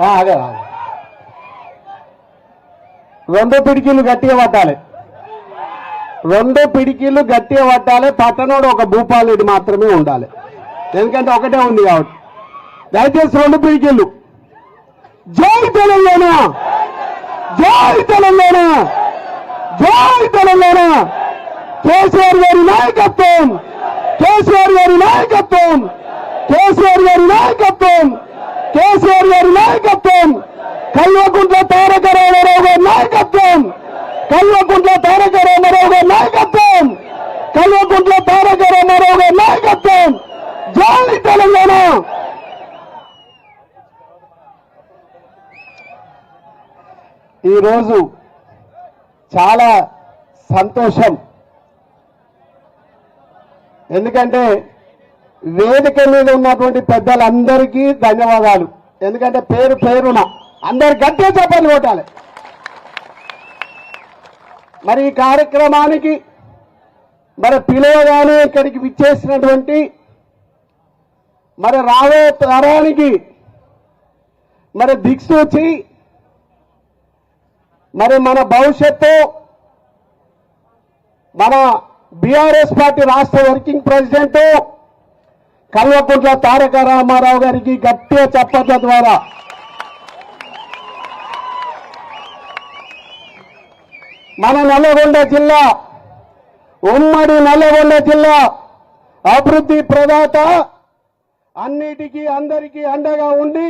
అదే రెండు పిడికిలు గట్టిగా పట్టాలి, రెండు పిడికిలు గట్టిగా పట్టాలి. పట్టణోడు ఒక భూపాలుడి మాత్రమే ఉండాలి, ఎందుకంటే ఒకటే ఉంది కాబట్టి. దయచేసి రెండు పిడికిళ్ళు. జై తెలంగాణ, జై తెలంగాణ, జై తెలంగాణ. కేసీఆర్ గారి నాయకత్వం, కేసీఆర్ గారి నాయకత్వం, కేసీఆర్ గారి నాయకత్వం, కేసీఆర్ గారి నాయకత్వం. కల్వకుంట్ల తారక రామారావు గారి నాయకత్వం, కల్వకుంట్ల తారక రామారావు గారి నాయకత్వం, కల్వకుంట్ల తారక రామారావు గారి నాయకత్వం. జై తెలంగాణ. ఈరోజు చాలా సంతోషం, ఎందుకంటే వేదిక మీద ఉన్నటువంటి పెద్దలందరికీ ధన్యవాదాలు. ఎందుకంటే పేరు పేరున అందరు గట్టిగా చెప్పాలి కొట్టాలి. మరి ఈ కార్యక్రమానికి మరి పిలువగానే ఇక్కడికి విచ్చేసినటువంటి మరి రాబో తరానికి మరి దిక్సూచి, మరి మన భవిష్యత్తు మన బీఆర్ఎస్ పార్టీ రాష్ట్ర వర్కింగ్ ప్రెసిడెంట్ కల్వకుంట్ల తారక రామారావు గారికి గట్టిగా చప్పట్ల ద్వారా మన నల్లగొండ జిల్లా, ఉమ్మడి నల్లగొండ జిల్లా అభివృద్ధి ప్రదాత, అన్నిటికీ అందరికీ అండగా ఉండి